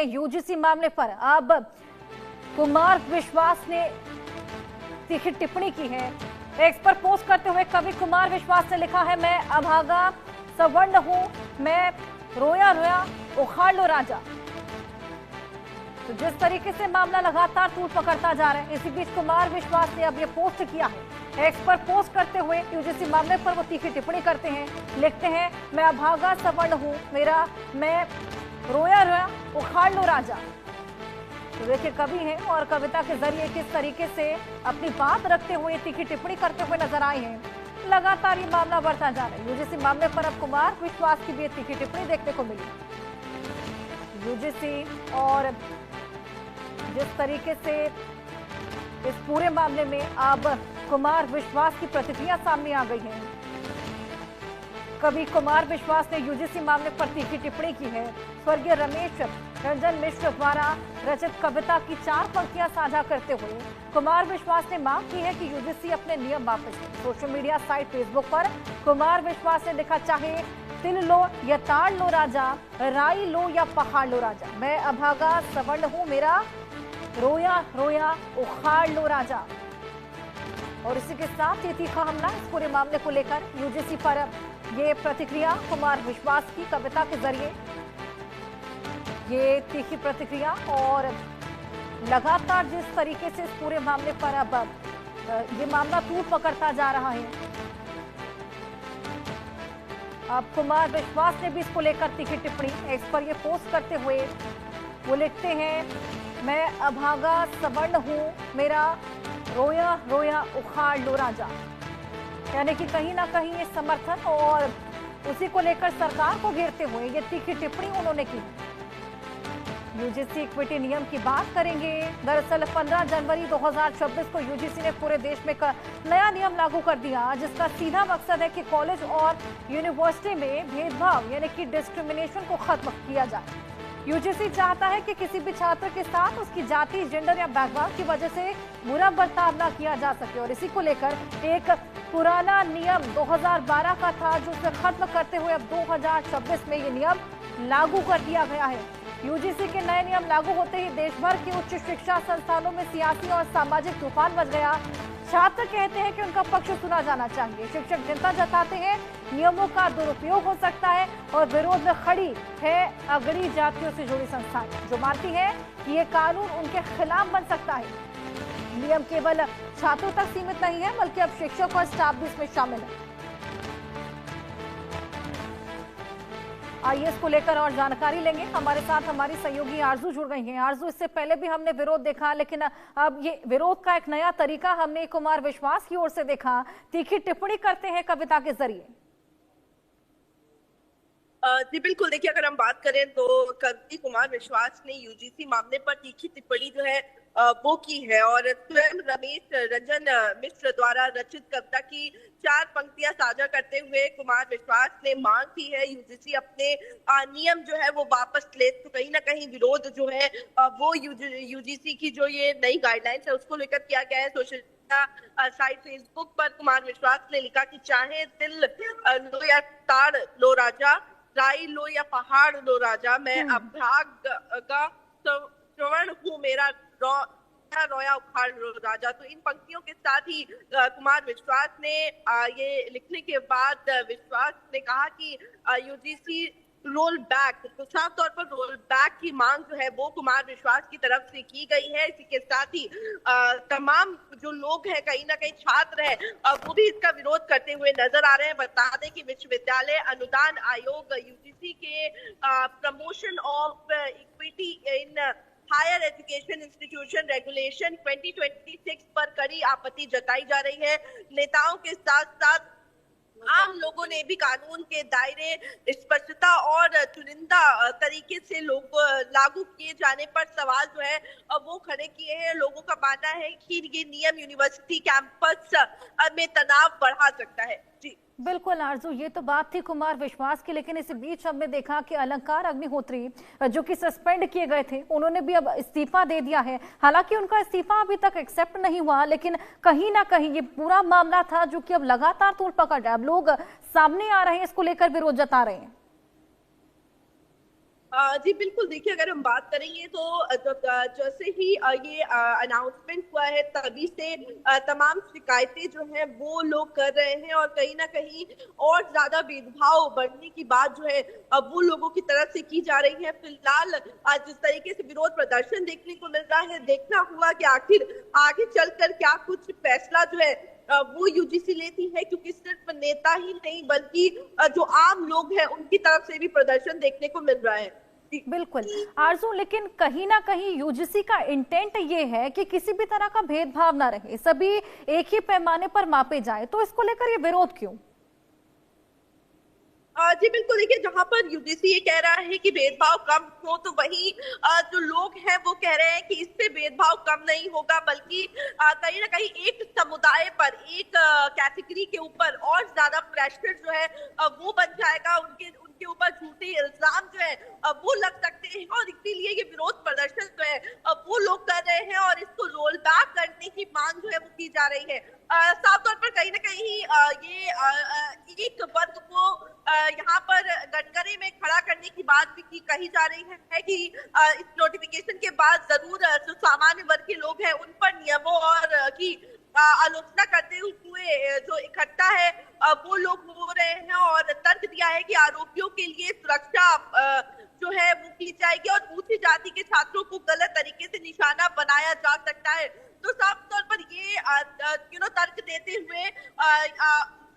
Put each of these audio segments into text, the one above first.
UGC मामले पर अब कुमार विश्वास ने तीखी टिप्पणी की है। एक्स पर पोस्ट करते हुए कवि कुमार विश्वास ने लिखा है, मैं अभागा सवर्ण हूं, मैं रोया रोया उखाड़ लो राजा। तो जिस तरीके से मामला लगातार तूल पकड़ता जा रहा है, इसी बीच कुमार विश्वास ने अब ये पोस्ट किया है। एक्स पर पोस्ट करते हुए यूजीसी मामले पर वो तीखी टिप्पणी करते हैं, लिखते हैं, मैं अभागा सवर्ण हूं, मैं रोया रोया उखाड़ लो राजा। तो देखिए कवि हैं और कविता के जरिए किस तरीके से अपनी बात रखते हुए तीखी टिप्पणी करते हुए नजर आए हैं। लगातार ये मामला बढ़ता जा रहा है। यूजीसी मामले पर अब कुमार विश्वास की भी तीखी टिप्पणी देखने को मिली। यूजीसी और जिस तरीके से इस पूरे मामले में अब कुमार विश्वास की प्रतिक्रिया सामने आ गई है। कवि कुमार विश्वास ने यूजीसी मामले पर तीखी टिप्पणी की है। स्वर्गीय रमेश रंजन मिश्र द्वारा रचित कविता की 4 पंक्तियां साझा करते हुए कुमार विश्वास ने मांग की है कि यूजीसी अपने नियम वापस ले। सोशल मीडिया साइट फेसबुक पर कुमार विश्वास ने लिखा, चाहे तिल लो या ताड़ लो राजा, राई लो या पहाड़ लो राजा, मैं अभागा सवर्ण हूं, मेरा रोया रोया उखाड़ लो राजा। और इसी के साथ ये तीखा हमला इस पूरे मामले को लेकर यूजीसी पर ये प्रतिक्रिया कुमार विश्वास की कविता के जरिए, ये तीखी प्रतिक्रिया और लगातार जिस तरीके से इस पूरे मामले पर अब ये मामला तूल पकड़ता जा रहा है। अब कुमार विश्वास ने भी इसको लेकर तीखी टिप्पणी एक्स पर ये पोस्ट करते हुए वो लिखते हैं, मैं अभागा सवर्ण हूं, मेरा रोया रोया उखाड़ लो राजा। यानी कि कहीं ना कहीं ये समर्थन और उसी को लेकर सरकार को घेरते हुए ये तीखी टिप्पणी उन्होंने की। यूजीसी इक्विटी नियम की बात करेंगे। दरअसल 15 जनवरी 2026 को यूजीसी ने पूरे देश में नया नियम लागू कर दिया, जिसका सीधा मकसद है कि कॉलेज और यूनिवर्सिटी में भेदभाव यानी कि डिस्क्रिमिनेशन को खत्म किया जाए। यूजीसी चाहता है कि किसी भी छात्र के साथ उसकी जाति, जेंडर या बैकग्राउंड की वजह से बुरा बर्ताव न किया जा सके। और इसी को लेकर एक पुराना नियम 2012 का था, जो उसे खत्म करते हुए अब 2026 में ये नियम लागू कर दिया गया है। यूजीसी के नए नियम लागू होते ही देश भर के उच्च शिक्षा संस्थानों में सियासी और सामाजिक तूफान मच गया। छात्र कहते हैं कि उनका पक्ष सुना जाना चाहिए। शिक्षक चिंता जताते हैं नियमों का दुरुपयोग हो सकता है और विरोध में खड़ी है अगड़ी जातियों से जुड़ी संस्थाएं, जो मानती है कि ये कानून उनके खिलाफ बन सकता है। नियम केवल छात्रों तक सीमित नहीं है, बल्कि अब शिक्षक और स्टाफ भी इसमें शामिल है। आइए इसको लेकर और जानकारी लेंगे। हमारे साथ हमारी सहयोगी आरजू जुड़ गई हैं। आरजू, इससे पहले भी हमने विरोध देखा, लेकिन अब ये विरोध का एक नया तरीका हमने कुमार विश्वास की ओर से देखा। तीखी टिप्पणी करते हैं कविता के जरिए। जी बिल्कुल, देखिए अगर हम बात करें तो कवि कुमार विश्वास ने यूजीसी मामले पर तीखी टिप्पणी जो है वो की है और स्वयं रमेश रंजन मिश्र द्वारा रचित कविता की 4 पंक्तियां साझा करते हुए कुमार विश्वास ने मांग की है यूजीसी अपने नियम जो है वो वापस ले। तो कहीं ना कहीं विरोध जो है वो यूजीसी की जो ये नई गाइडलाइंस है उसको लेकर किया गया है। सोशल साइट फेसबुक पर कुमार विश्वास ने लिखा कि चाहे तिल लो या ताड़ लो राजा, राई लो या पहाड़ लो राजा, मैं अभागा सवर्ण हूं, मेरा रोया उखाड़ लो राजा। तो इन पंक्तियों के साथ ही कुमार विश्वास ने ये लिखने के बाद विश्वास ने कहा कि यूजीसी रोल बैक, तो साफ तौर पर रोल बैक की मांग जो है वो कुमार विश्वास की तरफ से की गई है। इसी के साथ ही तमाम जो लोग हैं, कहीं ना कहीं छात्र हैं, वो भी इसका विरोध करते हुए नजर आ रहे हैं। बता दें कि विश्वविद्यालय अनुदान आयोग यूजीसी के promotion of equity in higher education institution regulation 2026 पर कड़ी आपत्ति जताई जा रही है। नेताओं के साथ साथ आम लोगों ने भी कानून के दायरे, स्पष्टता और चुनिंदा तरीके से लागू किए जाने पर सवाल जो है वो खड़े किए हैं। लोगों का मानना है कि ये नियम यूनिवर्सिटी कैंपस में तनाव बढ़ा सकता है। जी बिल्कुल आरजू, ये तो बात थी कुमार विश्वास की, लेकिन इस बीच हमने देखा कि अलंकार अग्निहोत्री जो कि सस्पेंड किए गए थे, उन्होंने भी अब इस्तीफा दे दिया है। हालांकि उनका इस्तीफा अभी तक एक्सेप्ट नहीं हुआ, लेकिन कहीं ना कहीं ये पूरा मामला था जो कि अब लगातार तूल पकड़ रहा है। अब लोग सामने आ रहे हैं, इसको लेकर विरोध जता रहे हैं। जी बिल्कुल, देखिए अगर हम बात करेंगे तो जैसे ही ये अनाउंसमेंट हुआ है तभी से तमाम शिकायतें जो हैं वो लोग कर रहे हैं और कहीं न कहीं और ज़्यादा भेदभाव बढ़ने की बात जो है वो लोगों की तरफ से की जा रही है। फिलहाल जिस तरीके से विरोध प्रदर्शन देखने को मिल रहा है, देखना होगा कि आखिर आगे चलकर क्या कुछ फैसला जो है वो यूजीसी लेती है, क्योंकि सिर्फ नेता ही नहीं बल्कि जो आम लोग हैं उनकी तरफ से भी प्रदर्शन देखने को मिल रहा है। जी। बिल्कुल आरजू, लेकिन कहीं ना कहीं यूजीसी का इंटेंट ये है कि किसी भी तरह का भेदभाव ना रहे, सभी एक ही पैमाने पर मापे जाए, तो इसको लेकर ये विरोध क्यों? जी बिल्कुल, देखिए जहाँ पर यूजीसी ये कह रहा है कि भेदभाव कम हो, तो वहीं जो लोग हैं वो कह रहे हैं कि इससे भेदभाव कम नहीं होगा, बल्कि कहीं ना कहीं एक समुदाय पर, एक कैटेगरी के ऊपर और ज्यादा प्रेशर जो है वो बन जाएगा, उनके उनके ऊपर झूठे इल्जाम जो है वो लग सकते हैं, और इसीलिए ये विरोध प्रदर्शन जो है वो लोग कर रहे हैं और इसको रोल बैक करने की मांग जो है वो की जा रही है। साफ तौर पर कहीं ना कहीं ये एक वर्ग को यहाँ पर गटगरे में खड़ा करने की बात भी कही जा रही है कि इस नोटिफिकेशन के बाद जरूर जो सामान्य वर्ग के लोग हैं उन पर नियमों और की आलोचना करते हुए जो इकट्ठा है वो लोग हो रहे हैं, और तर्क दिया है कि आरोपियों के लिए सुरक्षा जो है वो की जाएगी और दूसरी जाति के छात्रों को गलत तरीके से निशाना बनाया जा सकता है। तो साफ तौर पर ये तर्क देते हुए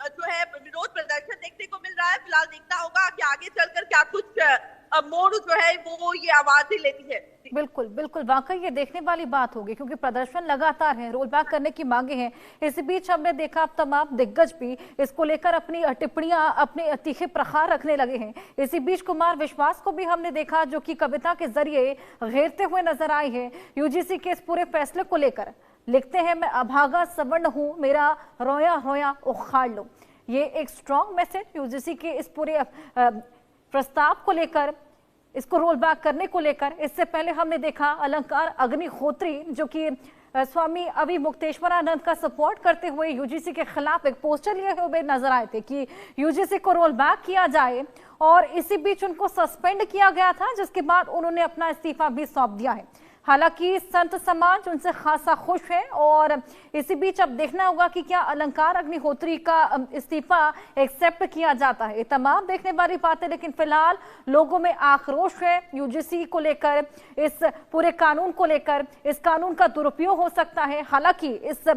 जो है विरोध प्रदर्शन देखने को मिल रहा है। फिलहाल देखना होगा कि आगे चलकर क्या कुछ मोड़ जो है वो ये आवाजें लेती है। बिल्कुल बिल्कुल, वाकई ये देखने वाली बात होगी, क्योंकि प्रदर्शन लगातार है, रोल बैक करने की मांगे हैं। इसी बीच हमने देखा अब तमाम दिग्गज भी इसको लेकर अपनी टिप्पणियां, अपने तीखे प्रहार रखने लगे हैं। इसी बीच कुमार विश्वास को भी हमने देखा, जो कि कविता के जरिए घेरते हुए नजर आए हैं यूजीसी के इस पूरे फैसले को लेकर। लिखते हैं, मैं अभागा सवर्ण हूं, मेरा रोया रोया उखाड़ लो। ये एक स्ट्रॉन्ग मैसेज यूजीसी के इस पूरे प्रस्ताव को लेकर, इसको रोल बैक करने को लेकर। इससे पहले हमने देखा अलंकार अग्निहोत्री, जो कि स्वामी अवि मुक्तेश्वरानंद का सपोर्ट करते हुए यूजीसी के खिलाफ एक पोस्टर लिए हुए नजर आए थे कि यूजीसी को रोल बैक किया जाए, और इसी बीच उनको सस्पेंड किया गया था, जिसके बाद उन्होंने अपना इस्तीफा भी सौंप दिया है। हालांकि संत समाज उनसे खासा खुश है, और इसी बीच अब देखना होगा कि क्या अलंकार अग्निहोत्री का इस्तीफा एक्सेप्ट किया जाता है। ये तमाम देखने वाली बातें, लेकिन फिलहाल लोगों में आक्रोश है यूजीसी को लेकर, इस पूरे कानून को लेकर। इस कानून का दुरुपयोग हो सकता है। हालांकि इस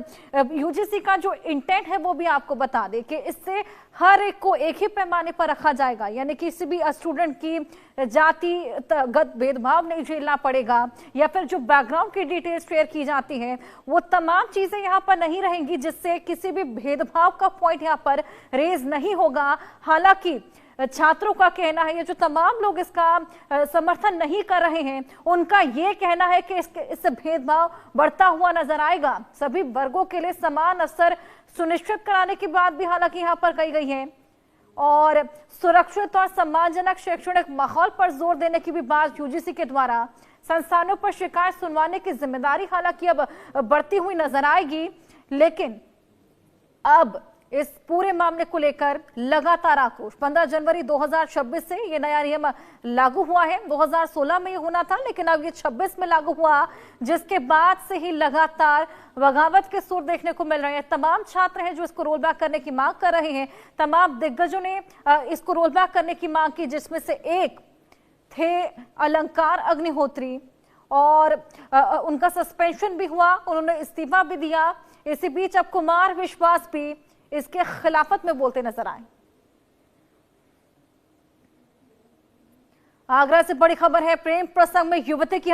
यूजीसी का जो इंटेंट है वो भी आपको बता दें कि इससे हर एक को एक ही पैमाने पर रखा जाएगा, यानी किसी भी स्टूडेंट की जातिगत भेदभाव नहीं झेलना पड़ेगा, या फिर जो बैकग्राउंड की डिटेल्स शेयर की जाती हैं वो तमाम चीजें यहाँ पर नहीं रहेंगी, जिससे किसी भी भेदभाव का पॉइंट यहाँ पर रेज नहीं होगा। हालांकि छात्रों का कहना है, ये जो तमाम लोग इसका समर्थन नहीं कर रहे हैं, उनका ये कहना है कि इससे भेदभाव बढ़ता हुआ नजर आएगा। सभी वर्गों के लिए समान अवसर सुनिश्चित कराने की बात भी हालांकि यहाँ पर कही गई है, और सुरक्षित और सम्मानजनक शैक्षणिक माहौल पर जोर देने की भी बात यूजीसी के द्वारा संस्थानों पर शिकायत सुनवाने की जिम्मेदारी हालांकि अब बढ़ती हुई नजर आएगी। लेकिन अब इस पूरे मामले को लेकर लगातार आक्रोश। 15 जनवरी 2026 से ये नया नियम लागू हुआ है। 2016 में ये होना था, लेकिन अब ये 26 में लागू हुआ, जिसके बाद से ही लगातार बगावत के सुर देखने को मिल रहे हैं। तमाम छात्र हैं जो इसको रोल बैक करने की मांग कर रहे हैं। तमाम दिग्गजों ने इसको रोल बैक करने की मांग की, जिसमें से एक थे अलंकार अग्निहोत्री, और उनका सस्पेंशन भी हुआ, उन्होंने इस्तीफा भी दिया। इसी बीच अब कुमार विश्वास भी इसके खिलाफत में बोलते नजर आए। आगरा से बड़ी खबर है, प्रेम प्रसंग में युवती की